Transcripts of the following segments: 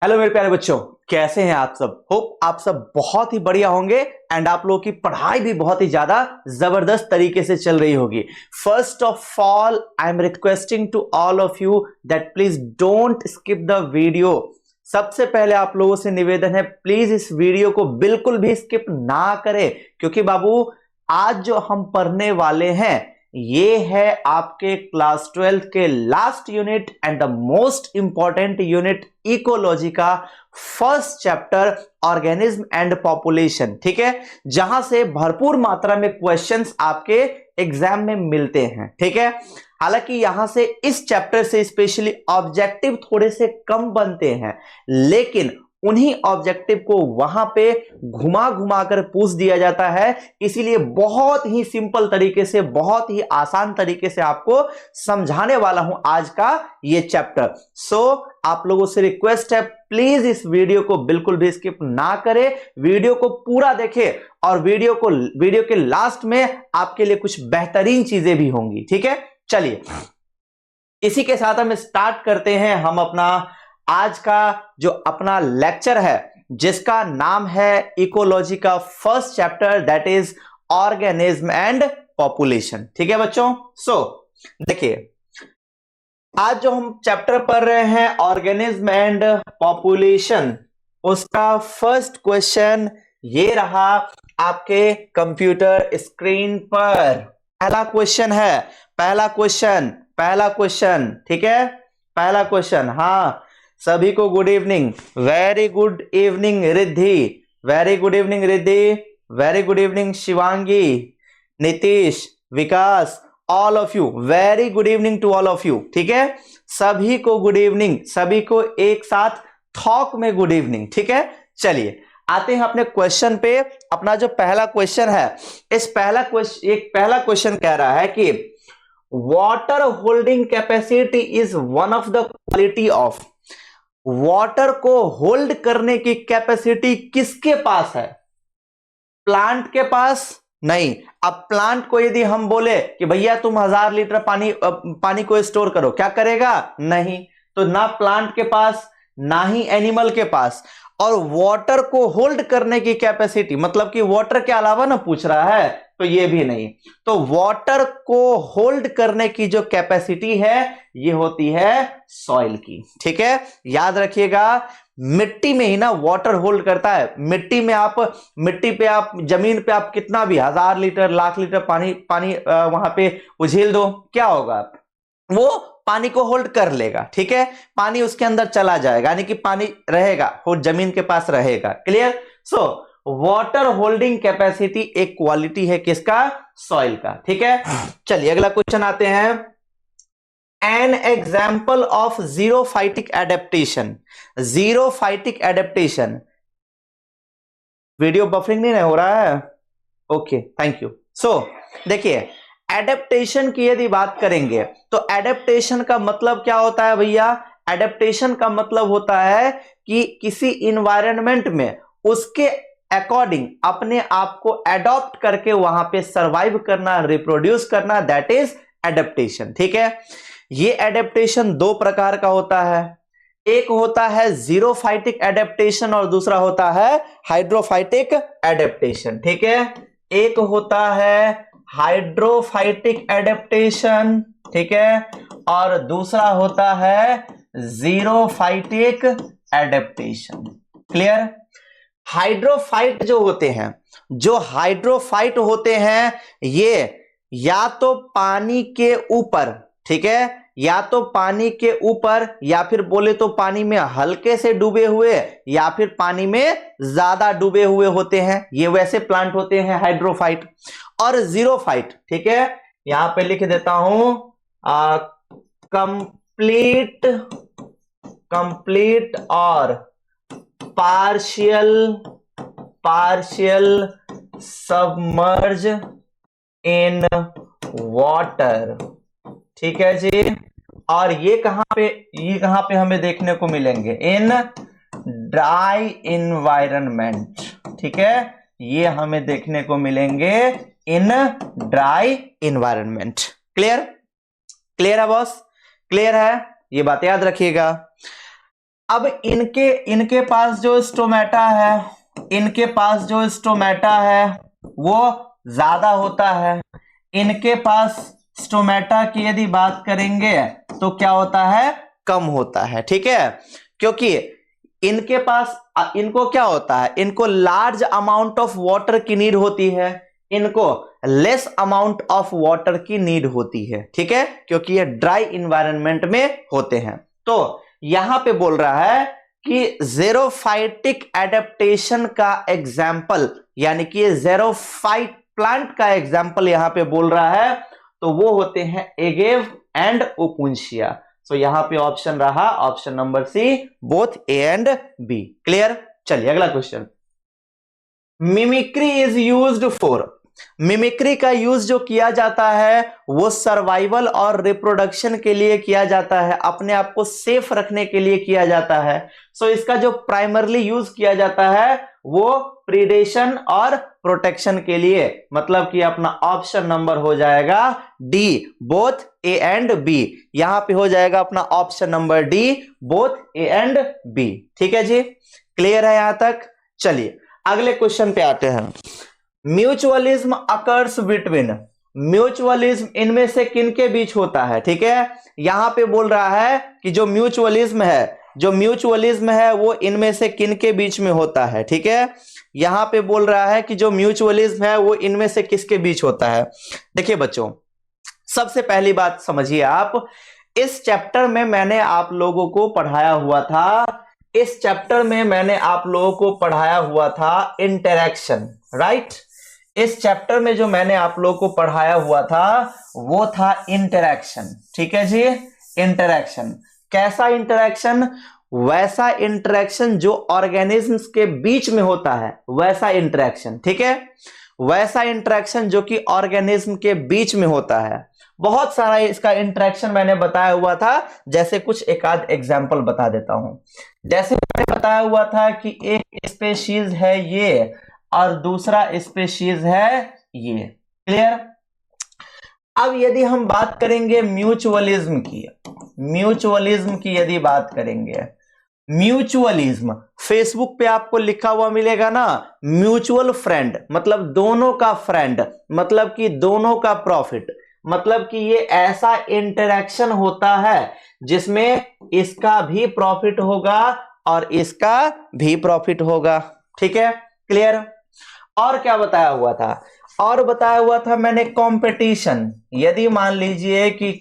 Hello मेरे प्यारे बच्चों, कैसे हैं आप सब। होप आप सब बहुत ही बढ़िया होंगे एंड आप लोगों की पढ़ाई भी बहुत ही ज्यादा जबरदस्त तरीके से चल रही होगी। First of all I am requesting to all of you that please don't skip the video. सबसे पहले आप लोगों से निवेदन है, प्लीज इस वीडियो को बिल्कुल भी स्किप ना करें, क्योंकि बाबू आज जो हम पढ़ने वाले हैं ये है आपके क्लास 12 के last unit and the most important unit ecology का first chapter organism and population. ठीक है, जहां से भरपूर मात्रा में क्वेश्चंस आपके एग्जाम में मिलते हैं। ठीक है, हालांकि यहां से इस चैप्टर से स्पेशली ऑब्जेक्टिव थोड़े से कम बनते हैं, लेकिन उन्हीं ऑब्जेक्टिव को वहां पे घुमा घुमा कर पूछ दिया जाता है। इसीलिए बहुत ही सिंपल तरीके से, बहुत ही आसान तरीके से आपको समझाने वाला हूं आज का ये चैप्टर। सो आप लोगों से रिक्वेस्ट है, प्लीज इस वीडियो को बिल्कुल भी स्किप ना करें, वीडियो को पूरा देखें और वीडियो के लास्ट में आपके लिए कुछ बेहतरीन चीजें भी होंगी। ठीक है, चलिए इसी के साथ हम स्टार्ट करते हैं हम अपना आज का जो अपना लेक्चर है, जिसका नाम है इकोलॉजी का first chapter, that is organism and population. ठीक है बच्चों, देखिए आज जो हम चैप्टर पढ़ रहे हैं ऑर्गेनिज्म एंड पॉपुलेशन, उसका फर्स्ट क्वेश्चन ये रहा आपके कंप्यूटर स्क्रीन पर। पहला क्वेश्चन है, पहला क्वेश्चन। ठीक है, पहला क्वेश्चन। हाँ, सभी को good evening, very good evening Riddhi, very good evening Riddhi, very good evening Shivangi, Nitish, Vikas, all of you, very good evening to all of you. ठीक है, सभी को गुड इवनिंग, सभी को एक साथ थॉक में गुड इवनिंग। ठीक है, चलिए आते हैं अपने क्वेश्चन पे। अपना जो पहला क्वेश्चन है, इस पहला क्वेश्चन कह रहा है कि water holding capacity is one of the quality of. Water को होल्ड करने की कैपेसिटी किसके पास है? प्लांट के पास नहीं। अब प्लांट को यदि हम बोले कि भैया तुम 1000 लीटर पानी को स्टोर करो, क्या करेगा? नहीं। तो ना प्लांट के पास ना ही एनिमल के पास। और वाटर को होल्ड करने की कैपेसिटी, मतलब कि वाटर के अलावा ना पूछ रहा है, तो ये भी नहीं। तो वाटर को होल्ड करने की जो कैपेसिटी है ये होती है सॉइल की। ठीक है, याद रखिएगा, मिट्टी में ही ना वाटर होल्ड करता है। मिट्टी पे आप जमीन पे आप कितना भी 1000 लीटर लाख लीटर पानी वहां पे उझिल दो, क्या होगा? वो पानी को होल्ड कर लेगा। ठीक है, पानी उसके अंदर चला जाएगा, यानी कि पानी रहेगा, वो जमीन के पास रहेगा। Clear? So water holding capacity एक क्वालिटी है किसका? सॉइल का। ठीक है, चलिए अगला क्वेश्चन आते हैं। An example of xerophytic adaptation. Xerophytic adaptation, video buffering नहीं हो रहा है? Okay, thank you. देखिए एडेप्टेशन की यदि बात करेंगे तो एडेप्टेशन का मतलब क्या होता है भैया? एडेप्टेशन का मतलब होता है कि किसी इन्वायरमेंट में उसके अकॉर्डिंग अपने आप को एडॉप्ट करके वहां पे सरवाइव करना, रिप्रोड्यूस करना, दैट इज एडेप्टेशन। ठीक है, ये एडेप्टेशन दो प्रकार का होता है। एक होता है जीरोफाइटिक एडेप्टेशन और दूसरा होता है हाइड्रोफाइटिक एडेप्टेशन। ठीक है, एक होता है हाइड्रोफाइटिक एडेप्टेशन, ठीक है, और दूसरा होता है जीरोफाइटिक एडेप्टेशन। क्लियर? हाइड्रोफाइट जो हाइड्रोफाइट होते हैं ये या तो पानी के ऊपर, ठीक है, या तो पानी के ऊपर, या फिर बोले तो पानी में हल्के से डूबे हुए, या फिर पानी में ज्यादा डूबे हुए होते हैं। ये वैसे प्लांट होते हैं हाइड्रोफाइट। और जीरोफाइट, ठीक है, यहां पे लिख देता हूं कंप्लीट और पार्शियल सबमर्ज इन वाटर। ठीक है जी, और ये कहां पे हमें देखने को मिलेंगे? In dry environment. ठीक है, ये हमें देखने को मिलेंगे in dry environment. Clear? Clear है बॉस? क्लियर है? ये बात याद रखिएगा। अब इनके पास जो स्टोमेटा है, इनके पास जो स्टोमेटा है वो ज्यादा होता है। इनके पास स्टोमेटा की यदि बात करेंगे तो क्या होता है, कम होता है। ठीक है, क्योंकि इनके पास इनको क्या होता है, इनको लार्ज अमाउंट ऑफ वाटर की नीड होती है, इनको लेस अमाउंट ऑफ वाटर की नीड होती है। ठीक है, क्योंकि ये ड्राई इन्वायरमेंट में होते हैं। तो यहां पे बोल रहा है कि ज़ेरोफाइटिक एडेप्टेशन का एग्जाम्पल, यानी कि ज़ेरोफाइट प्लांट का एग्जाम्पल यहां पे बोल रहा है, तो वो होते हैं एगेव एंड ओपुंशिया। सो यहां पे ऑप्शन रहा option number C, both A and B. Clear? चलिए अगला question. Mimicry is used for, mimicry का यूज जो किया जाता है वो सर्वाइवल और रिप्रोडक्शन के लिए किया जाता है, अपने आप को सेफ रखने के लिए किया जाता है। सो इसका जो प्राइमरली यूज किया जाता है वो प्रीडेशन और प्रोटेक्शन के लिए, मतलब कि अपना ऑप्शन नंबर हो जाएगा D, both A and B. यहां पे हो जाएगा अपना option number D, both A and B. ठीक है जी, क्लियर है यहां तक? चलिए अगले क्वेश्चन पे आते हैं। म्यूचुअलिज्म अकर्स बिटवीन, म्यूचुअलिज्म इनमें से किन के बीच होता है? ठीक है, यहां पे बोल रहा है कि जो म्यूचुअलिज्म है, जो म्यूचुअलिज्म है वो इनमें से किन के बीच में होता है। ठीक है, यहां पे बोल रहा है कि जो म्यूचुअलिज्म है वो इनमें से किसके बीच होता है। देखिए बच्चों, सबसे पहली बात समझिए आप, इस चैप्टर में मैंने आप लोगों को पढ़ाया हुआ था, इस चैप्टर में मैंने आप लोगों को पढ़ाया हुआ था इंटरैक्शन, राइट? इस चैप्टर में जो मैंने आप लोगों को पढ़ाया हुआ था वो था इंटरैक्शन। ठीक है जी, इंटरैक्शन। कैसा इंटरैक्शन? वैसा इंटरैक्शन जो ऑर्गेनिजम्स के बीच में होता है, वैसा इंटरैक्शन। ठीक है, वैसा इंटरैक्शन जो कि ऑर्गेनिज्म के बीच में होता है। बहुत सारा इसका इंटरैक्शन मैंने बताया हुआ था, जैसे कुछ एक आध एग्जांपल बता देता हूं। जैसे मैंने बताया हुआ था कि एक स्पेशीज है ये और दूसरा स्पेशीज है ये। क्लियर? अब यदि हम बात करेंगे म्यूचुअलिज्म की, म्यूचुअलिज्म की यदि बात करेंगे, म्यूचुअलिज्म फेसबुक पे आपको लिखा हुआ मिलेगा ना, म्यूचुअल फ्रेंड, मतलब दोनों का फ्रेंड, मतलब कि दोनों का प्रॉफिट, मतलब कि ये ऐसा इंटरैक्शन होता है जिसमें इसका भी प्रॉफिट होगा और इसका भी प्रॉफिट होगा। ठीक है, क्लियर? और क्या बताया हुआ था? और बताया हुआ था मैंने कंपटीशन। यदि मान लीजिए कि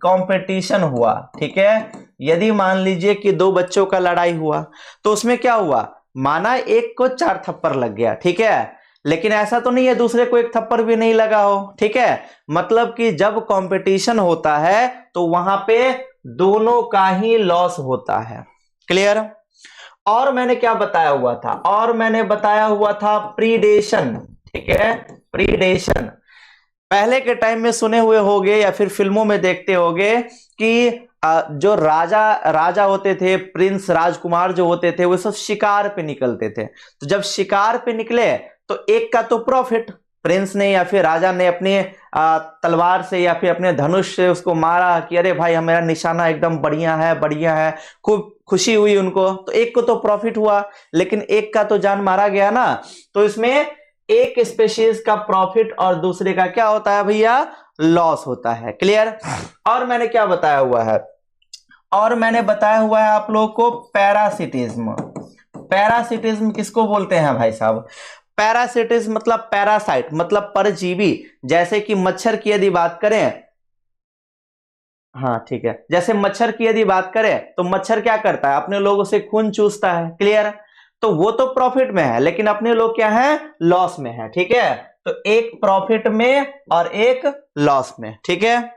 कंपटीशन हुआ, ठीक है, यदि मान लीजिए कि दो बच्चों का लड़ाई हुआ, तो उसमें क्या हुआ, माना एक को 4 थप्पड़ लग गया, ठीक है, लेकिन ऐसा तो नहीं है दूसरे को एक थप्पड़ भी नहीं लगा हो। ठीक है, मतलब कि जब कंपटीशन होता है तो वहां पे दोनों का ही लॉस होता है। क्लियर? और मैंने क्या बताया हुआ था? और मैंने बताया हुआ था प्रीडेशन। ठीक है, प्रीडेशन पहले के टाइम में सुने हुए होंगे या फिर फिल्मों में देखते होंगे कि जो राजा होते थे, प्रिंस राजकुमार जो होते थे, वो सब शिकार पे निकलते थे। तो जब शिकार पे निकले तो एक का तो प्रॉफिट, प्रिंस ने या फिर राजा ने अपने तलवार से या फिर अपने धनुष से उसको मारा कि अरे भाई मेरा निशाना एकदम बढ़िया है, बढ़िया है, खूब खुशी हुई उनको, तो एक को तो प्रॉफिट हुआ, लेकिन एक का तो जान मारा गया ना। तो इसमें एक स्पेशीज का प्रॉफिट और दूसरे का क्या होता है भैया, लॉस होता है। क्लियर? और मैंने क्या बताया हुआ है? और मैंने बताया हुआ है आप लोगों को पैरासिटिज्म। पैरासिटिज्म किसको बोलते हैं भाई साहब? पैरासिटिज्म मतलब पैरासाइट, मतलब परजीवी। जैसे कि मच्छर की यदि बात करें, हाँ ठीक है, जैसे मच्छर की यदि बात करें तो मच्छर क्या करता है, अपने लोगों से खून चूसता है। क्लियर? तो वो तो प्रॉफिट में है, लेकिन अपने लोग क्या है, लॉस में है। ठीक है, तो एक प्रॉफिट में और एक लॉस में। ठीक है,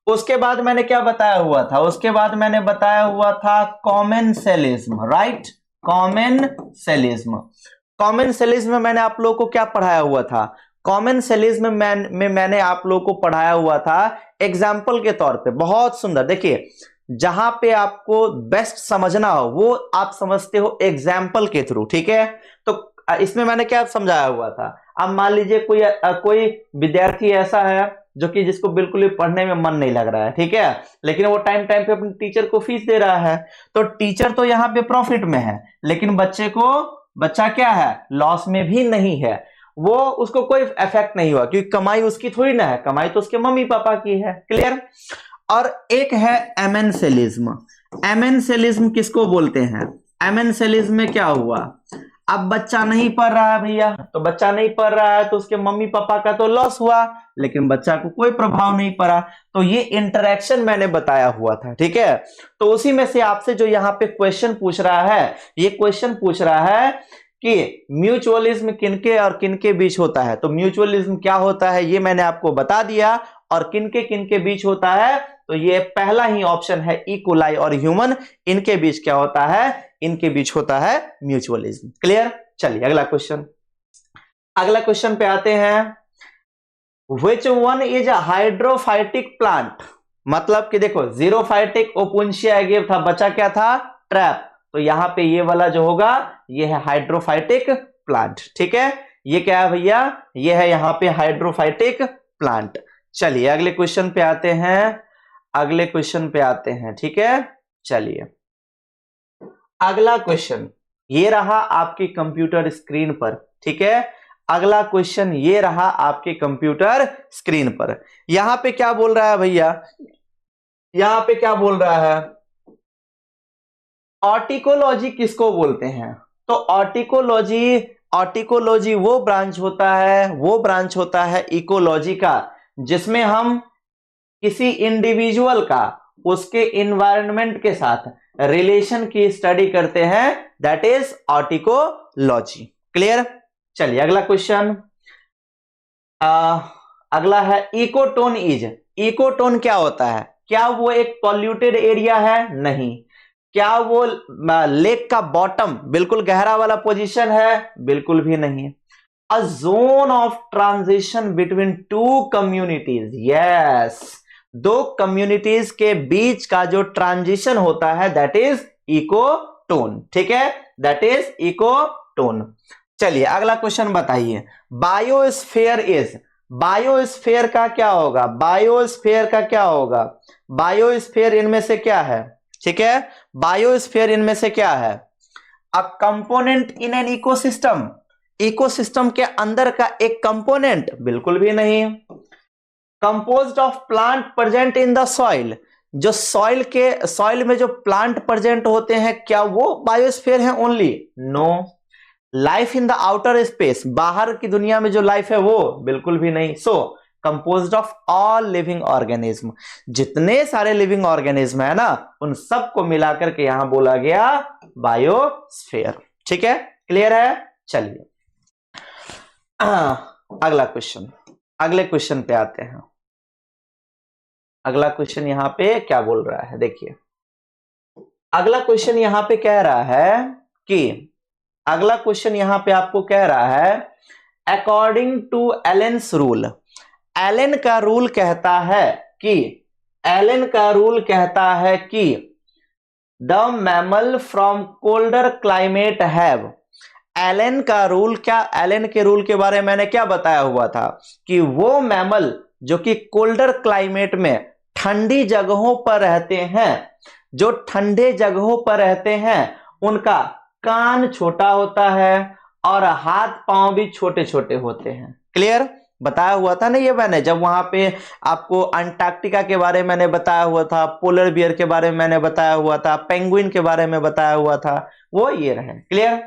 उसके बाद मैंने क्या बताया हुआ था? उसके बाद मैंने बताया हुआ था कॉमेंसेलिज्म, राइट? कॉमेंसेलिज्म। कॉमेंसेलिज्म में मैंने आप लोगों को क्या पढ़ाया हुआ था? कॉमेंसेलिज्म में मैंने आप लोगों को पढ़ाया हुआ था एग्जाम्पल के तौर पे। बहुत सुंदर, देखिए जहां पे आपको बेस्ट समझना हो वो आप समझते हो एग्जाम्पल के थ्रू। ठीक है, तो इसमें मैंने क्या समझाया हुआ था? अब मान लीजिए कोई विद्यार्थी ऐसा है जो कि जिसको बिल्कुल भी पढ़ने में मन नहीं लग रहा है, ठीक है, लेकिन वो टाइम टाइम पे अपने टीचर को फीस दे रहा है। तो टीचर तो यहाँ पे प्रॉफिट में है, लेकिन बच्चा क्या है, लॉस में भी नहीं है। वो उसको कोई इफेक्ट नहीं हुआ, क्योंकि कमाई उसकी थोड़ी ना है, कमाई तो उसके मम्मी पापा की है। क्लियर। और एक है एमेंसेलिज्म। एमेंसेलिज्म किसको बोलते हैं? एमेंसेलिज्म में क्या हुआ, अब बच्चा नहीं पढ़ रहा है भैया, तो बच्चा नहीं पढ़ रहा है तो उसके मम्मी पापा का तो लॉस हुआ, लेकिन बच्चा को कोई प्रभाव नहीं पड़ा। तो ये इंटरेक्शन मैंने बताया हुआ था, ठीक है। तो उसी में से आपसे जो यहाँ पे क्वेश्चन पूछ रहा है, ये क्वेश्चन पूछ रहा है कि म्यूचुअलिज्म किनके और किनके बीच होता है। तो म्यूचुअलिज्म क्या होता है ये मैंने आपको बता दिया, और किनके किनके बीच होता है, तो ये पहला ही ऑप्शन है, इकोलाई और ह्यूमन, इनके बीच क्या होता है, इनके बीच होता है म्यूचुअलिज्म। क्लियर। चलिए अगला क्वेश्चन, अगला क्वेश्चन पे आते हैं। Which one is a hydrophytic plant? मतलब कि देखो, जीरोफाइटिक ओपुंशिया गिव था, बचा क्या था, ट्रैप। तो यहां पे ये वाला जो होगा ये है हाइड्रोफाइटिक प्लांट, ठीक है। ये क्या है भैया, ये है यहां पे हाइड्रोफाइटिक प्लांट। चलिए अगले क्वेश्चन पे आते हैं, अगले क्वेश्चन पे आते हैं, ठीक है। चलिए अगला क्वेश्चन ये रहा आपके कंप्यूटर स्क्रीन पर, ठीक है। अगला क्वेश्चन ये रहा आपके कंप्यूटर स्क्रीन पर। यहां पे क्या बोल रहा है भैया, यहां पे क्या बोल रहा है, ऑर्टिकोलॉजी किसको बोलते हैं? तो ऑर्टिकोलॉजी वो ब्रांच होता है इकोलॉजी का, जिसमें हम किसी इंडिविजुअल का उसके इन्वायरमेंट के साथ रिलेशन की स्टडी करते हैं, दैट इज ऑर्टिकोलॉजी। क्लियर। चलिए अगला क्वेश्चन, अगला है इकोटोन इकोटोन क्या होता है? क्या वो एक पॉल्यूटेड एरिया है? नहीं। क्या वो लेक का बॉटम बिल्कुल गहरा वाला पोजीशन है? बिल्कुल भी नहीं। A zone of transition between two communities, yes, दो कम्युनिटीज के बीच का जो ट्रांजिशन होता है दैट इज इकोटोन, ठीक है, दैट इज इकोटोन। चलिए अगला क्वेश्चन बताइए, बायोस्फीयर का क्या होगा? बायोस्फीयर इनमें से क्या है, ठीक है। बायोस्फीयर इनमें से क्या है? A component in an ecosystem के अंदर का एक कंपोनेंट? बिल्कुल भी नहीं। Composed of plant present in the soil, जो सॉइल में जो प्लांट प्रेजेंट होते हैं, क्या वो बायोस्फीयर है only? No. Life in the outer space, बाहर की दुनिया में जो लाइफ है वो? बिल्कुल भी नहीं। So composed of all living organism, जितने सारे लिविंग ऑर्गेनिज्म है ना, उन सबको मिलाकर के यहां बोला गया बायोस्फीयर, ठीक है। क्लियर है। चलिए अगले क्वेश्चन पे आते हैं। अगला क्वेश्चन यहां पे क्या बोल रहा है, देखिए अगला क्वेश्चन यहां पे कह रहा है कि अगला क्वेश्चन यहां पे आपको कह रहा है, according to Allen's rule, Allen का रूल कहता है कि the mammal from colder climate have, Allen का रूल क्या, एलन के रूल के बारे में मैंने क्या बताया हुआ था कि वो मैमल जो कि कोल्डर क्लाइमेट में ठंडी जगहों पर रहते हैं, जो ठंडे जगहों पर रहते हैं, उनका कान छोटा होता है और हाथ पांव भी छोटे छोटे होते हैं। क्लियर। बताया हुआ था ना ये मैंने, जब वहां पे आपको अंटार्कटिका के बारे में मैंने बताया हुआ था, पोलर बियर के बारे में मैंने बताया हुआ था, पेंगुइन के बारे में बताया हुआ था, वो ये रहे। Clear.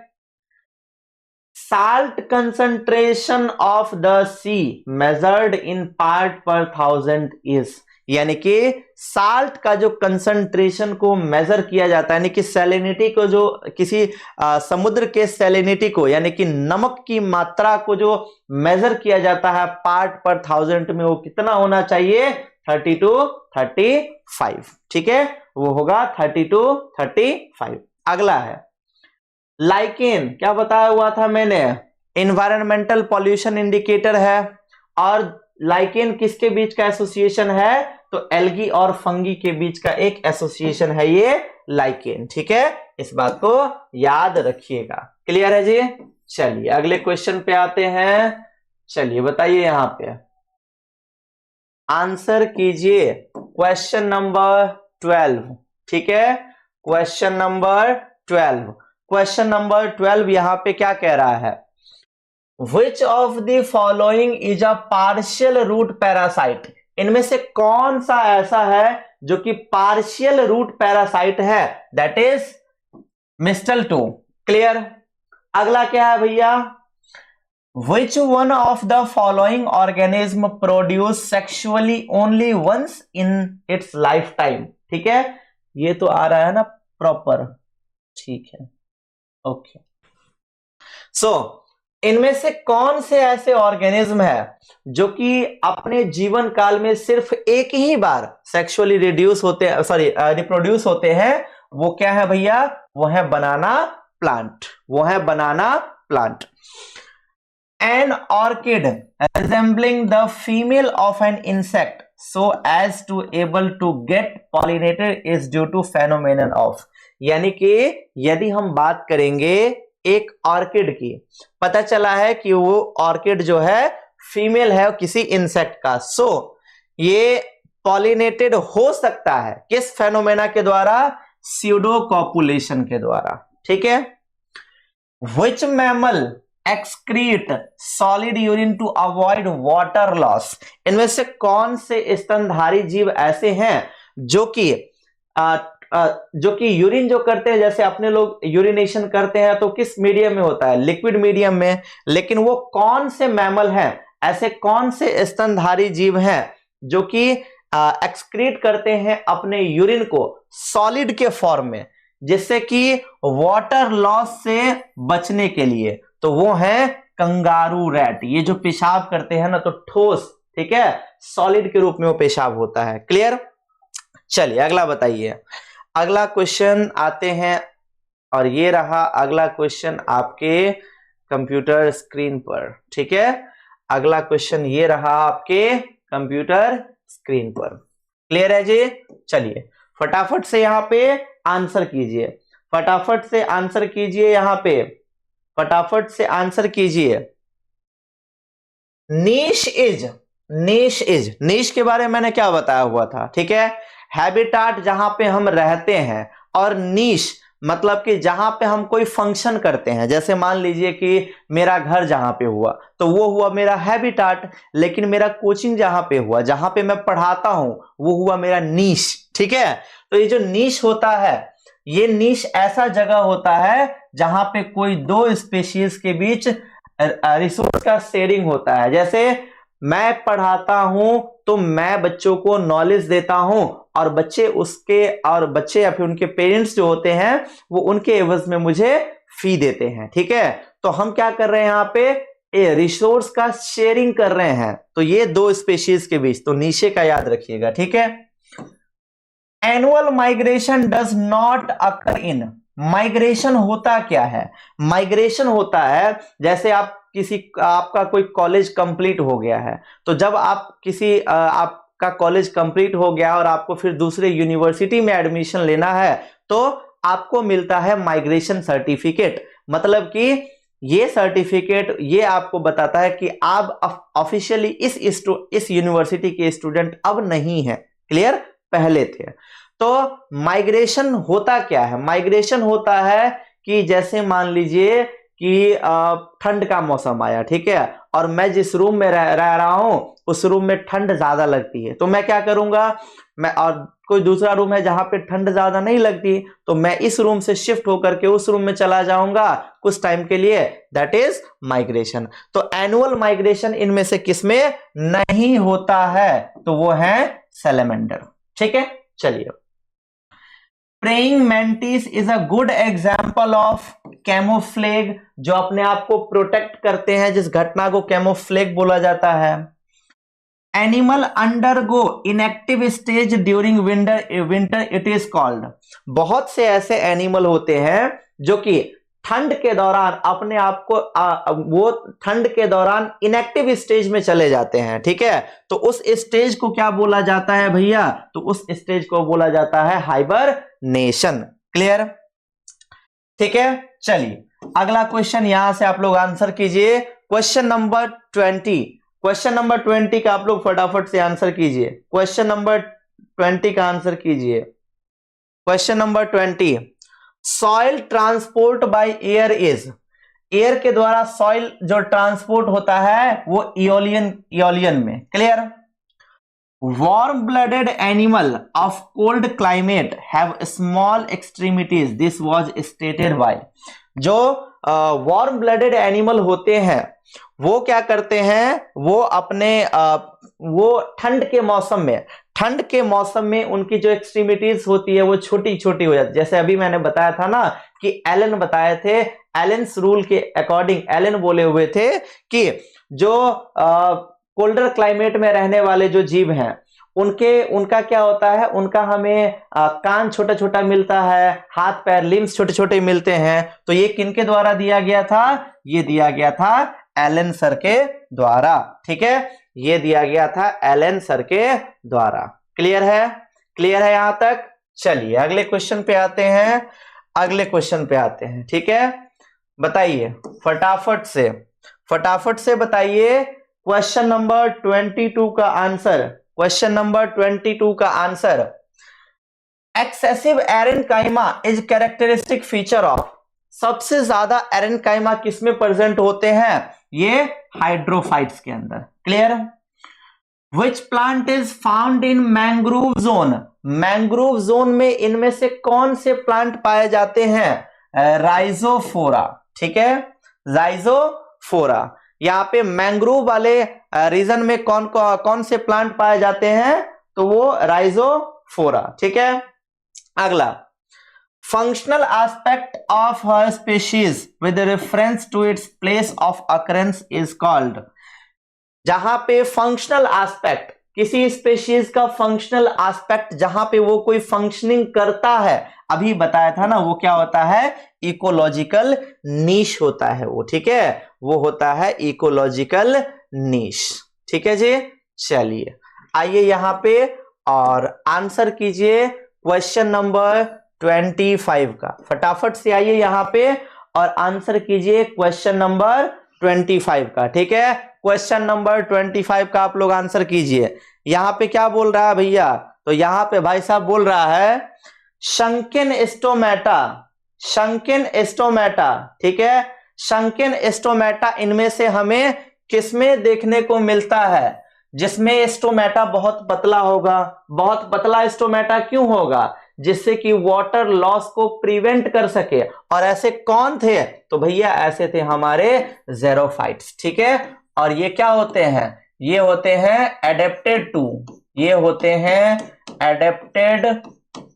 Salt concentration of the sea measured in part per thousand is, यानी कि साल्ट का जो कंसंट्रेशन को मेजर किया जाता है, यानी कि सैलिनिटी को, जो किसी समुद्र के सैलिनिटी को, यानी कि नमक की मात्रा को जो मेजर किया जाता है पार्ट पर थाउजेंड में, वो कितना होना चाहिए? 30 to 35, ठीक है, वो होगा 30 to 35। अगला है लाइकेन, क्या बताया हुआ था मैंने, इन्वायरमेंटल पॉल्यूशन इंडिकेटर है, और लाइकेन किसके बीच का एसोसिएशन है? तो एल्गी और फंगी के बीच का एक एसोसिएशन है ये लाइकेन, ठीक है, इस बात को याद रखिएगा। क्लियर है जी। चलिए अगले क्वेश्चन पे आते हैं। चलिए बताइए यहां पे आंसर कीजिए क्वेश्चन नंबर 12। ठीक है, क्वेश्चन नंबर 12। क्वेश्चन नंबर 12 यहां पे क्या कह रहा है, which of the following is a partial root parasite. इनमें से कौन सा ऐसा है जो कि पार्शियल रूट पैरासाइट है, दैट इज मिस्टल 2। क्लियर। अगला क्या है भैया, which one of the following organism produce sexually only once in its life time. ठीक है, ये तो आ रहा है ना प्रॉपर, ठीक है, ओके। सो इनमें से कौन से ऐसे ऑर्गेनिज्म है जो कि अपने जीवन काल में सिर्फ एक ही बार सेक्सुअली रिड्यूस होते हैं, सॉरी रिप्रोड्यूस होते हैं, वो क्या है भैया, वो है बनाना प्लांट, वो है banana plant. An orchid resembling the female of an insect so as to able to get pollinated is due to phenomenon of। यानी कि यदि हम बात करेंगे एक ऑर्किड की, पता चला है कि वो ऑर्किड जो है फीमेल है किसी इंसेक्ट का, सो ये पॉलिनेटेड हो सकता है किस फेनोमेना के द्वारा, स्यूडो कॉपुलेशन के द्वारा। ठीक है। Which mammal excrete solid urine to avoid water loss। इनमें से कौन से स्तनधारी जीव ऐसे हैं जो कि यूरिन जो करते हैं, जैसे अपने लोग यूरिनेशन करते हैं तो किस मीडियम में होता है, लिक्विड मीडियम में, लेकिन वो कौन से मैमल हैं, ऐसे कौन से स्तनधारी जीव हैं जो कि एक्सक्रीट करते हैं अपने यूरिन को सॉलिड के फॉर्म में, जिससे कि वाटर लॉस से बचने के लिए, तो वो है कंगारू रैट। ये जो पेशाब करते हैं ना तो ठोस, ठीक है, सॉलिड के रूप में वो पेशाब होता है। क्लियर। चलिए अगला बताइए, अगला क्वेश्चन आते हैं, और ये रहा अगला क्वेश्चन आपके कंप्यूटर स्क्रीन पर। ठीक है, अगला क्वेश्चन ये रहा आपके कंप्यूटर स्क्रीन पर। क्लियर है जी। चलिए फटाफट से यहां पे आंसर कीजिए, फटाफट से आंसर कीजिए, यहां पे फटाफट से आंसर कीजिए। नीश इज, नीश के बारे में मैंने क्या बताया हुआ था, ठीक है, हैबिटाट जहां पे हम रहते हैं, और नीश मतलब कि जहां पे हम कोई फंक्शन करते हैं, जैसे मान लीजिए कि मेरा घर जहां पे हुआ तो वो हुआ मेरा हैबिटाट, लेकिन मेरा कोचिंग जहां पे हुआ, जहां पे मैं पढ़ाता हूं, वो हुआ मेरा नीश। ठीक है, तो ये जो नीश होता है, ये नीश ऐसा जगह होता है जहां पे कोई दो स्पीशीज के बीच रिसोर्स का शेयरिंग होता है। जैसे मैं पढ़ाता हूं तो मैं बच्चों को नॉलेज देता हूं, और बच्चे या फिर उनके पेरेंट्स जो होते हैं वो उनके एवज में मुझे फी देते हैं। ठीक है, तो हम क्या कर रहे हैं यहाँ पे, रिसोर्स का शेयरिंग कर रहे हैं, तो ये दो स्पीशीज के बीच, तो नीचे का याद रखिएगा। ठीक है। Annual migration does not occur in. Migration होता क्या है, माइग्रेशन होता है जैसे आपका कोई कॉलेज कंप्लीट हो गया है, तो जब आपका कॉलेज कंप्लीट हो गया और आपको फिर दूसरे यूनिवर्सिटी में एडमिशन लेना है, तो आपको मिलता है माइग्रेशन सर्टिफिकेट। मतलब कि ये सर्टिफिकेट ये आपको बताता है कि आप ऑफिशियली इस यूनिवर्सिटी के स्टूडेंट अब नहीं है। क्लियर, पहले थे। तो माइग्रेशन होता क्या है, माइग्रेशन होता है कि जैसे मान लीजिए कि ठंड का मौसम आया, ठीक है, और मैं जिस रूम में रह रहा हूं उस रूम में ठंड ज्यादा लगती है, तो मैं क्या करूंगा, और कोई दूसरा रूम है जहां पे ठंड ज्यादा नहीं लगती, तो मैं इस रूम से शिफ्ट होकर के उस रूम में चला जाऊंगा कुछ टाइम के लिए, दैट इज माइग्रेशन। तो एनुअल माइग्रेशन इनमें से किसमें नहीं होता है, तो वो है सैलेमेंडर। ठीक है। चलिए, praying mantis is a good example of camouflage, जो अपने आप को प्रोटेक्ट करते हैं, जिस घटना को कैमोफ्लेग बोला जाता है। Animal undergo inactive stage during winter it is called. बहुत से ऐसे एनिमल होते हैं जो कि ठंड के दौरान अपने आप को वो ठंड के दौरान इनएक्टिव स्टेज में चले जाते हैं। ठीक है, तो उस स्टेज को क्या बोला जाता है भैया, तो उस स्टेज को बोला जाता है हाइबरनेशन। क्लियर। ठीक है। चलिए अगला क्वेश्चन यहां से आप लोग आंसर कीजिए, क्वेश्चन नंबर 20। क्वेश्चन नंबर 20 का आप लोग फटाफट से आंसर कीजिए। क्वेश्चन नंबर 20 का आंसर कीजिए। Question number 20, soil transport by air is, air के द्वारा सॉइल जो ट्रांसपोर्ट होता है वो इयोलियन में। Clear? Warm blooded animal of cold climate have small extremities, this was stated by, जो वार्म ब्लडेड एनिमल होते हैं वो क्या करते हैं, वो अपने वो ठंड के मौसम में उनकी जो एक्सट्रीमिटीज होती है वो छोटी छोटी हो जाती है। जैसे अभी मैंने बताया था ना कि एलन बताए थे, एलेन्स रूल के अकॉर्डिंग एलन बोले हुए थे कि जो कोल्डर क्लाइमेट में रहने वाले जो जीव हैं उनका क्या होता है, उनका हमें कान छोटा छोटा मिलता है, हाथ पैर लिम्स छोटे छोटे मिलते हैं। तो ये किनके द्वारा दिया गया था? ये दिया गया था एलन सर के द्वारा। ठीक है, ये दिया गया था एलन सर के द्वारा। क्लियर है? क्लियर है यहां तक? चलिए अगले क्वेश्चन पे आते हैं, अगले क्वेश्चन पे आते हैं। ठीक है, बताइए फटाफट से बताइए क्वेश्चन नंबर 22 का आंसर। क्वेश्चन नंबर 22 का answer, excessive aerenchyma is characteristic feature of, सबसे ज्यादा एरेनकाइमा किसमें प्रेजेंट होते हैं? ये हाइड्रोफाइट्स के अंदर। Clear? Which plant is found in mangrove zone, mangrove zone में इनमें से कौन से प्लांट पाए जाते हैं? राइजोफोरा। ठीक है, राइजोफोरा। यहाँ पे मैंग्रोव वाले रीजन में कौन से प्लांट पाए जाते हैं? तो वो राइजोफोरा। ठीक है, अगला, फंक्शनल एस्पेक्ट ऑफ हर species with reference to its place of occurrence is called, जहां पे फंक्शनल एस्पेक्ट, किसी स्पीशीज का फंक्शनल एस्पेक्ट जहां पे वो कोई फंक्शनिंग करता है, अभी बताया था ना वो क्या होता है? इकोलॉजिकल नीश होता है वो। ठीक है, वो होता है इकोलॉजिकल नीश। ठीक है जी, चलिए आइए यहां पे और आंसर कीजिए क्वेश्चन नंबर 25 का। फटाफट से आइए यहां पे और आंसर कीजिए क्वेश्चन नंबर 25 का। ठीक है, क्वेश्चन नंबर 25 का आप लोग आंसर कीजिए। यहां पे क्या बोल रहा है भैया? तो यहां पे भाई साहब बोल रहा है शंकिन स्टोमेटा। ठीक है, शंकिन स्टोमेटा इनमें से हमें किसमें देखने को मिलता है? जिसमें स्टोमेटा बहुत पतला होगा। बहुत पतला स्टोमेटा क्यों होगा? जिससे कि वाटर लॉस को प्रिवेंट कर सके। और ऐसे कौन थे? तो भैया ऐसे थे हमारे ज़ेरोफाइट्स। ठीक है, और ये क्या होते हैं? ये होते हैं एडेप्टेड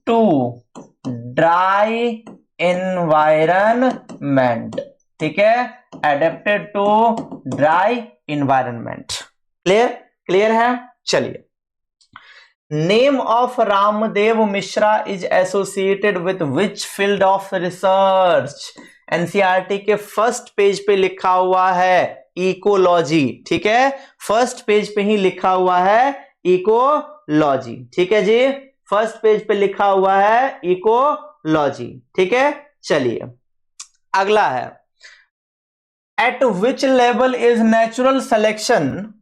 टू ड्राई इन्वायरमेंट। ठीक है, adapted to dry environment. Clear है? चलिए, name of Ramdev Mishra is associated with which field of research? NCERT के फर्स्ट पेज पे लिखा हुआ है इकोलॉजी। ठीक है, फर्स्ट पेज पे ही लिखा हुआ है इकोलॉजी। ठीक है जी, फर्स्ट पेज पे लिखा हुआ है इकोलॉजी। ठीक है, चलिए अगला है, at which level is natural selection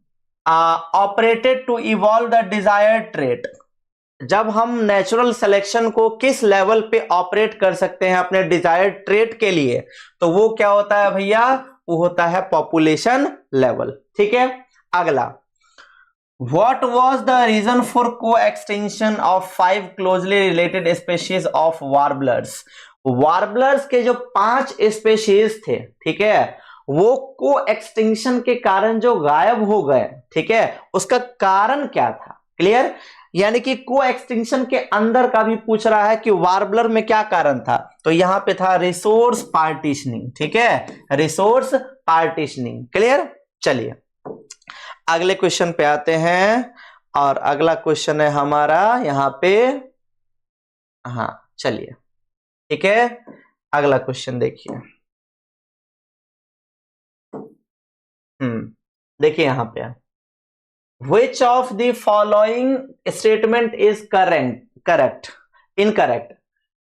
operated to evolve the desired trait? जब हम नेचुरल सिलेक्शन को किस लेवल पे ऑपरेट कर सकते हैं अपने डिजायर्ड ट्रेट के लिए? तो वो क्या होता है भैया? वो होता है पॉपुलेशन लेवल। ठीक है, अगला, What was the reason for co-extinction of 5 closely related species of warblers? Warblers के जो 5 स्पेशीज थे, ठीक है, वो को एक्सटिंक्शन के कारण जो गायब हो गए, ठीक है, उसका कारण क्या था? क्लियर? यानी कि को एक्सटिंक्शन के अंदर का भी पूछ रहा है कि वार्बलर में क्या कारण था। तो यहां पे था रिसोर्स पार्टीशनिंग। ठीक है, रिसोर्स पार्टीशनिंग। क्लियर? चलिए अगले क्वेश्चन पे आते हैं और अगला क्वेश्चन है हमारा यहां पे, हाँ चलिए ठीक है, अगला क्वेश्चन देखिए। देखिए यहां पे, which of the following statement is correct? Incorrect.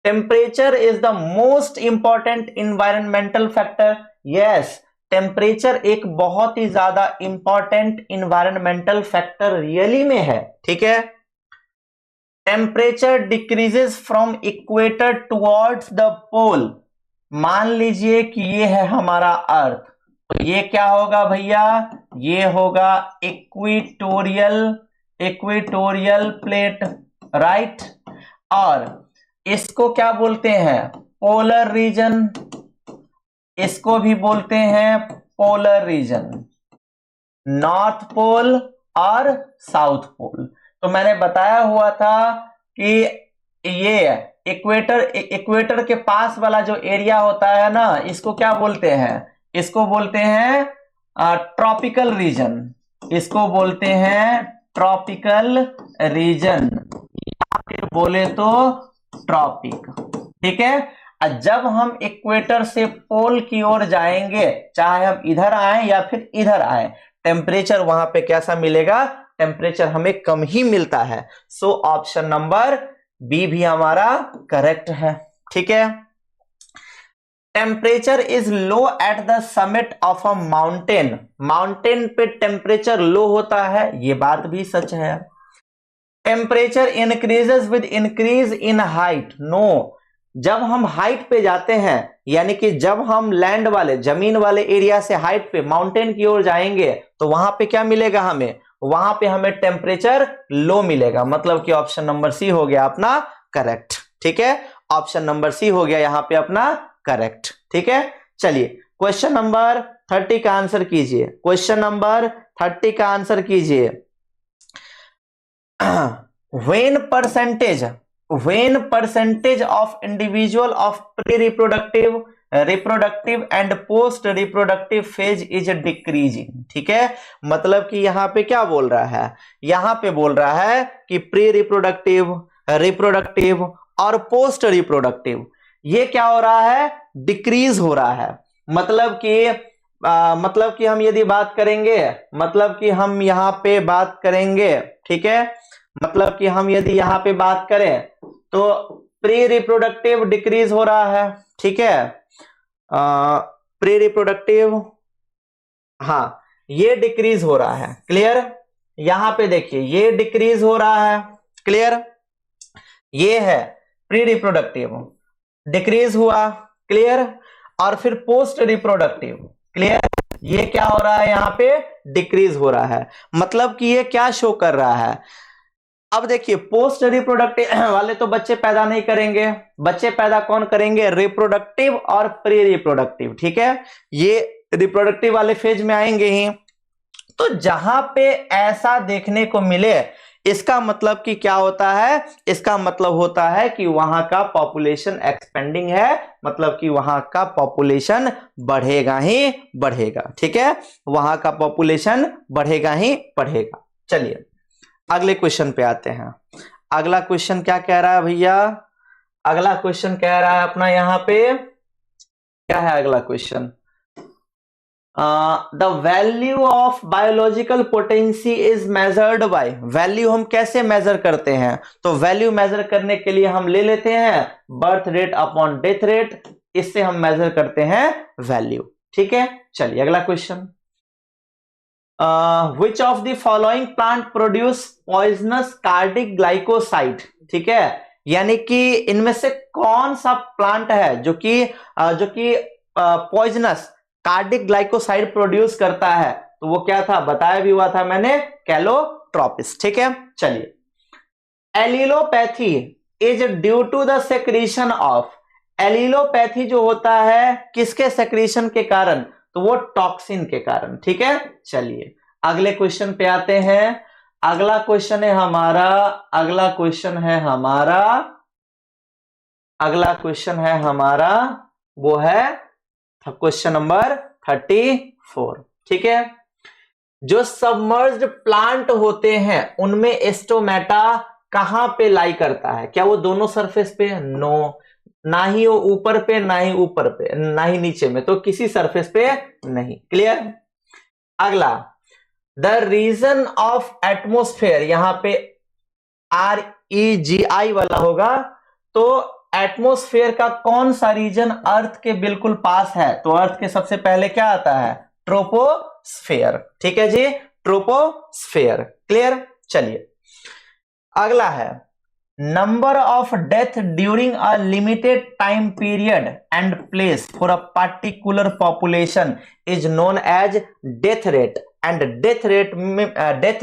Temperature is the most important environmental factor. Yes, temperature एक बहुत ही ज्यादा इंपॉर्टेंट इन्वायरमेंटल फैक्टर रियली में है, ठीक है। Temperature decreases from equator towards the pole. मान लीजिए कि ये है हमारा अर्थ, तो ये क्या होगा भैया, ये होगा इक्वेटोरियल प्लेट, राइट। और इसको क्या बोलते हैं, पोलर रीजन, इसको भी बोलते हैं पोलर रीजन, नॉर्थ पोल और साउथ पोल। तो मैंने बताया हुआ था कि ये इक्वेटर के पास वाला जो एरिया होता है ना, इसको क्या बोलते हैं, इसको बोलते हैं ट्रॉपिकल रीजन, इसको बोलते हैं ट्रॉपिकल रीजन, या फिर बोले तो ट्रॉपिक, ठीक है। जब हम इक्वेटर से पोल की ओर जाएंगे, चाहे हम इधर आए या फिर इधर आए, टेम्परेचर वहां पे कैसा मिलेगा, टेम्परेचर हमें कम ही मिलता है। सो ऑप्शन नंबर बी भी हमारा करेक्ट है, ठीक है। Temperature is low at the summit of a mountain, mountain पे टेम्परेचर लो होता है, ये बात भी सच है। Temperature increases with increase in height, no, जब हम हाइट पे जाते हैं, यानी कि जब हम लैंड वाले जमीन वाले एरिया से हाइट पे माउंटेन की ओर जाएंगे, तो वहां पे क्या मिलेगा हमें, वहां पे हमें टेम्परेचर लो मिलेगा, मतलब कि ऑप्शन नंबर सी हो गया अपना करेक्ट, ठीक है। ऑप्शन नंबर सी हो गया यहां पे अपना करेक्ट, ठीक है। चलिए क्वेश्चन नंबर 30 का आंसर कीजिए, क्वेश्चन नंबर 30 का आंसर कीजिए। When percentage of individual of pre reproductive and post reproductive phase is decreasing, ठीक है। मतलब कि यहां पे क्या बोल रहा है, यहां पे बोल रहा है कि प्री रिप्रोडक्टिव, रिप्रोडक्टिव और पोस्ट रिप्रोडक्टिव, ये क्या हो रहा है, डिक्रीज हो रहा है। मतलब कि हम यदि बात करेंगे, मतलब कि हम यहां पे बात करेंगे, ठीक है, मतलब कि हम यदि यहां पे बात करें तो प्री रिप्रोडक्टिव डिक्रीज हो रहा है, ठीक है। प्री रिप्रोडक्टिव, हाँ, ये डिक्रीज हो रहा है, क्लियर। यहां पे देखिए ये डिक्रीज हो रहा है, क्लियर, ये है प्री रिप्रोडक्टिव डिक्रीज हुआ, क्लियर। और फिर पोस्ट रिप्रोडक्टिव, क्लियर, ये क्या हो रहा है, यहां पे डिक्रीज हो रहा है। मतलब कि ये क्या शो कर रहा है, अब देखिए पोस्ट रिप्रोडक्टिव वाले तो बच्चे पैदा नहीं करेंगे, बच्चे पैदा कौन करेंगे, रिप्रोडक्टिव और प्री रिप्रोडक्टिव, ठीक है, ये रिप्रोडक्टिव वाले फेज में आएंगे ही। तो जहां पे ऐसा देखने को मिले, इसका मतलब कि क्या होता है, इसका मतलब होता है कि वहां का पॉपुलेशन एक्सपेंडिंग है, मतलब कि वहां का पॉपुलेशन बढ़ेगा ही बढ़ेगा, ठीक है, वहां का पॉपुलेशन बढ़ेगा ही बढ़ेगा। चलिए अगले क्वेश्चन पे आते हैं। अगला क्वेश्चन क्या कह रहा है भैया, अगला क्वेश्चन कह रहा है अपना यहां पे क्या है अगला question, the value of biological potency is measured by, value हम कैसे मेजर करते हैं, तो वैल्यू मेजर करने के लिए हम ले लेते हैं birth rate upon death rate, इससे हम मेजर करते हैं वैल्यू, ठीक है। चलिए अगला question, which of the following plant produce poisonous cardiac glycoside, ठीक है, यानी कि इनमें से कौन सा प्लांट है जो कि पॉइजनस कार्डिक ग्लाइकोसाइड प्रोड्यूस करता है, तो वो क्या था, बताया भी हुआ था मैंने, कैलोट्रोपिस, ठीक है। चलिए allelopathy is due to the secretion of, allelopathy जो होता है किसके सेक्रीशन के कारण, तो वो टॉक्सिन के कारण, ठीक है। चलिए अगले क्वेश्चन पे आते हैं। अगला क्वेश्चन है हमारा, अगला क्वेश्चन है हमारा वो है क्वेश्चन नंबर 34, ठीक है। जो सबमर्ज्ड प्लांट होते हैं उनमें एस्टोमेटा कहां पे लाई करता है, क्या वो दोनों सरफेस पे, नो, ना ही वो ऊपर पे, ना ही ऊपर पे, ना ही नीचे में, तो किसी सरफेस पे नहीं, क्लियर। अगला द रीजन ऑफ एटमोस्फेयर, यहां पे REGI वाला होगा, तो एटमॉस्फेयर का कौन सा रीजन अर्थ के बिल्कुल पास है? तो अर्थ के सबसे पहले क्या आता है? ट्रोपोस्फेयर। ठीक है जी, ट्रोपोस्फेयर। क्लियर? चलिए अगला है, number of death during a limited time period and place for a particular population is known as death rate, and death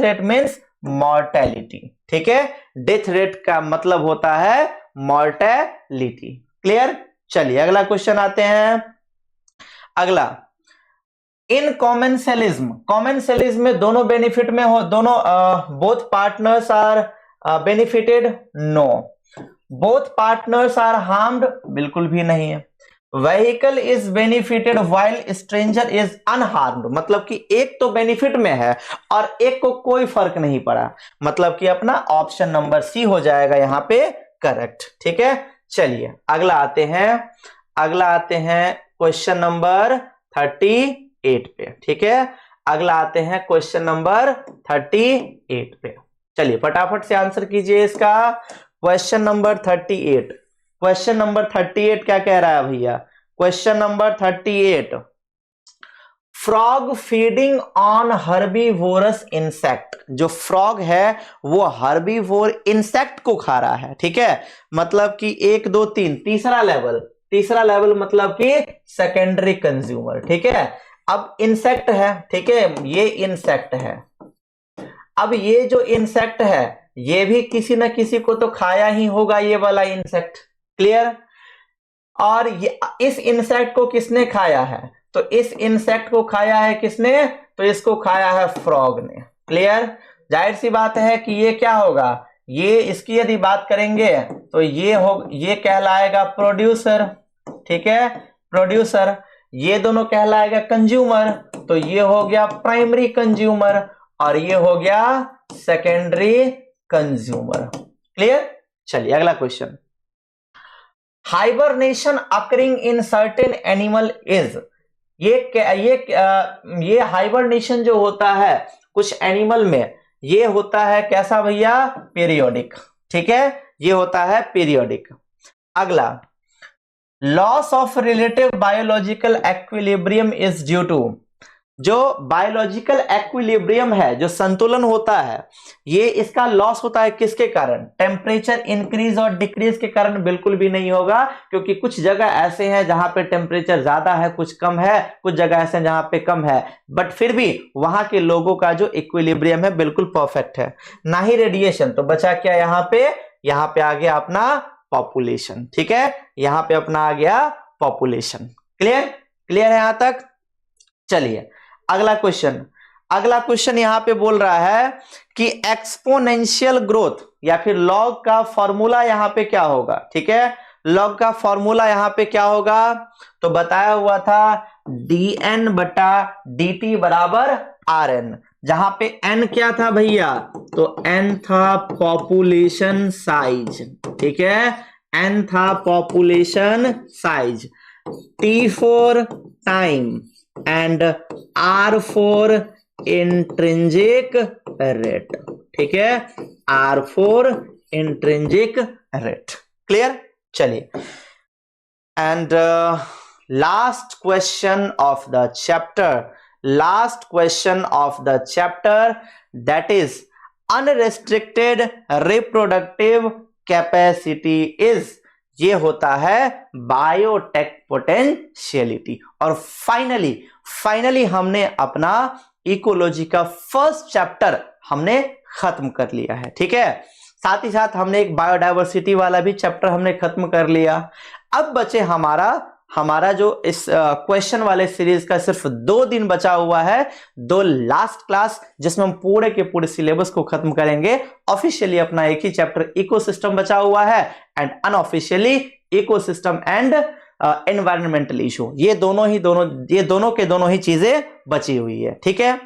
rate means mortality. ठीक है, डेथ रेट का मतलब होता है मॉर्टेलिटी। क्लियर? चलिए अगला क्वेश्चन आते हैं। अगला, इन कॉमेंसलिज्म में दोनों बेनिफिट में हो, दोनों both partners are benefited? No. Both partners are harmed? बिल्कुल भी नहीं है। Vehicle is benefited while stranger is unharmed, मतलब कि एक तो बेनिफिट में है और एक को कोई फर्क नहीं पड़ा, मतलब कि अपना ऑप्शन नंबर सी हो जाएगा यहां पे करेक्ट। ठीक है, चलिए अगला आते हैं क्वेश्चन नंबर 38 पे। ठीक है, अगला आते हैं क्वेश्चन नंबर 38 पे। चलिए फटाफट से आंसर कीजिए इसका। क्वेश्चन नंबर 38, क्वेश्चन नंबर 38 क्या कह रहा है भैया? Question number 38, frog feeding on herbivorous insect. जो फ्रॉग है वो हर्बीवोर इंसेक्ट को खा रहा है। ठीक है, मतलब कि 1 2 3 तीसरा लेवल मतलब कि सेकेंडरी कंज्यूमर। ठीक है, अब इंसेक्ट है, ठीक है, ये इंसेक्ट है। अब ये जो इंसेक्ट है ये भी किसी न किसी को तो खाया ही होगा, ये वाला इंसेक्ट। क्लियर? और ये इस इंसेक्ट को किसने खाया है? तो इस इंसेक्ट को खाया है किसने? तो इसको खाया है फ्रॉग ने। क्लियर? जाहिर सी बात है कि ये क्या होगा, ये इसकी यदि बात करेंगे तो ये कहलाएगा प्रोड्यूसर। ठीक है, प्रोड्यूसर। ये दोनों कहलाएगा कंज्यूमर, तो ये हो गया प्राइमरी कंज्यूमर और ये हो गया सेकेंडरी कंज्यूमर। क्लियर? चलिए अगला question, hibernation occurring in certain animal is. ये हाइबरनेशन जो होता है कुछ एनिमल में, ये होता है कैसा भैया? पीरियोडिक। ठीक है, ये होता है पीरियोडिक। अगला, loss of relative biological equilibrium is due to. जो बायोलॉजिकल एक्विलिब्रियम है, जो संतुलन होता है, ये इसका लॉस होता है किसके कारण? टेम्परेचर इंक्रीज और डिक्रीज के कारण? बिल्कुल भी नहीं होगा, क्योंकि कुछ जगह ऐसे हैं जहां पे टेम्परेचर ज्यादा है, कुछ कम है, कुछ जगह ऐसे हैं जहां पे कम है, बट फिर भी वहां के लोगों का जो इक्विलिब्रियम है बिल्कुल परफेक्ट है। ना ही रेडिएशन, तो बचा क्या यहाँ पे आ गया अपना पॉपुलेशन। ठीक है, यहां पे अपना आ गया पॉपुलेशन। क्लियर है यहां तक? चलिए अगला क्वेश्चन यहां पे बोल रहा है कि एक्सपोनेंशियल ग्रोथ या फिर लॉग का फॉर्मूला यहां पे क्या होगा? ठीक है, लॉग का फॉर्मूला यहां पे क्या होगा? तो बताया हुआ था dn बटा dt बराबर rn, जहां पे n क्या था भैया? तो n था पॉपुलेशन साइज। ठीक है, n था population size, t for time and R for intrinsic rate. ठीक है, R for intrinsic rate. Clear? चलिए, and last question of the chapter that is unrestricted reproductive capacity is. ये होता है बायोटेक पोटेंशियलिटी। और फाइनली हमने अपना इकोलॉजी का फर्स्ट चैप्टर हमने खत्म कर लिया है। ठीक है, साथ ही साथ हमने एक बायोडायवर्सिटी वाला भी चैप्टर हमने खत्म कर लिया। अब बचे हमारा जो इस क्वेश्चन वाले सीरीज का सिर्फ 2 दिन बचा हुआ है, 2 लास्ट क्लास, जिसमें हम पूरे के पूरे सिलेबस को खत्म करेंगे। ऑफिशियली अपना एक ही चैप्टर इकोसिस्टम बचा हुआ है and unofficially ecosystem and environmental issue. ये दोनों ही चीजें बची हुई है। ठीक है,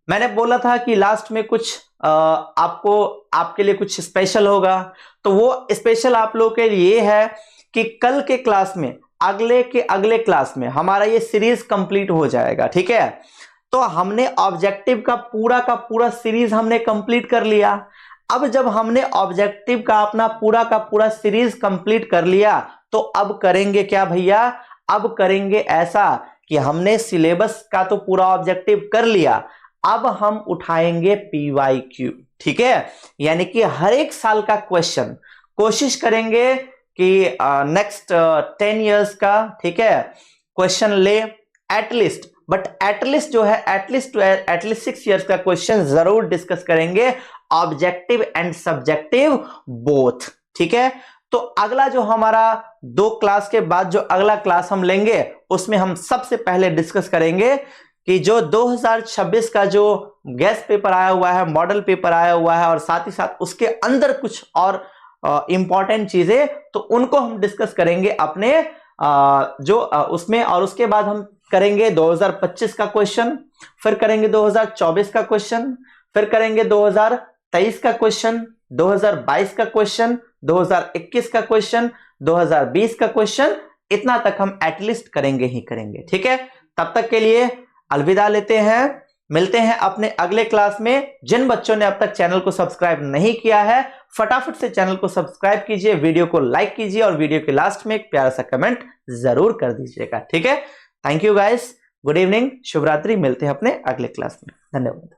मैंने बोला था कि लास्ट में कुछ आपके लिए कुछ स्पेशल होगा, तो वो स्पेशल आप लोगों के लिए है कि कल के क्लास में, अगले क्लास में हमारा ये सीरीज कंप्लीट हो जाएगा। ठीक है, तो हमने ऑब्जेक्टिव का पूरा सीरीज हमने कंप्लीट कर लिया। अब जब हमने ऑब्जेक्टिव का अपना पूरा का पूरा सीरीज कंप्लीट कर लिया, तो अब करेंगे क्या भैया, अब करेंगे ऐसा कि हमने सिलेबस का तो पूरा ऑब्जेक्टिव कर लिया, अब हम उठाएंगे PYQ, ठीक है, यानी कि हर एक साल का क्वेश्चन कोशिश करेंगे कि नेक्स्ट 10 इयर्स का, ठीक है, क्वेश्चन ले एटलीस्ट, बट एटलीस्ट जो है एटलीस्ट 6 इयर्स का क्वेश्चन जरूर डिस्कस करेंगे, ऑब्जेक्टिव एंड सब्जेक्टिव बोथ, ठीक है। तो अगला जो हमारा 2 क्लास के बाद जो अगला क्लास हम लेंगे, उसमें हम सबसे पहले डिस्कस करेंगे कि जो 2026 का जो गेस्ट पेपर आया हुआ है, मॉडल पेपर आया हुआ है, और साथ ही साथ उसके अंदर कुछ और इंपॉर्टेंट चीजें, तो उनको हम डिस्कस करेंगे अपने उसमें, और उसके बाद हम करेंगे 2025 का क्वेश्चन, फिर करेंगे 2024 का क्वेश्चन, फिर करेंगे 2023 का क्वेश्चन, 2022 का क्वेश्चन, 2021 का क्वेश्चन, 2020 का क्वेश्चन, इतना तक हम एटलीस्ट करेंगे ही करेंगे, ठीक है। तब तक के लिए अलविदा लेते हैं, मिलते हैं अपने अगले क्लास में। जिन बच्चों ने अब तक चैनल को सब्सक्राइब नहीं किया है, फटाफट से चैनल को सब्सक्राइब कीजिए, वीडियो को लाइक कीजिए, और वीडियो के लास्ट में एक प्यारा सा कमेंट जरूर कर दीजिएगा, ठीक है। Thank you guys, good evening, शुभ रात्रि, मिलते हैं अपने अगले क्लास में, धन्यवाद।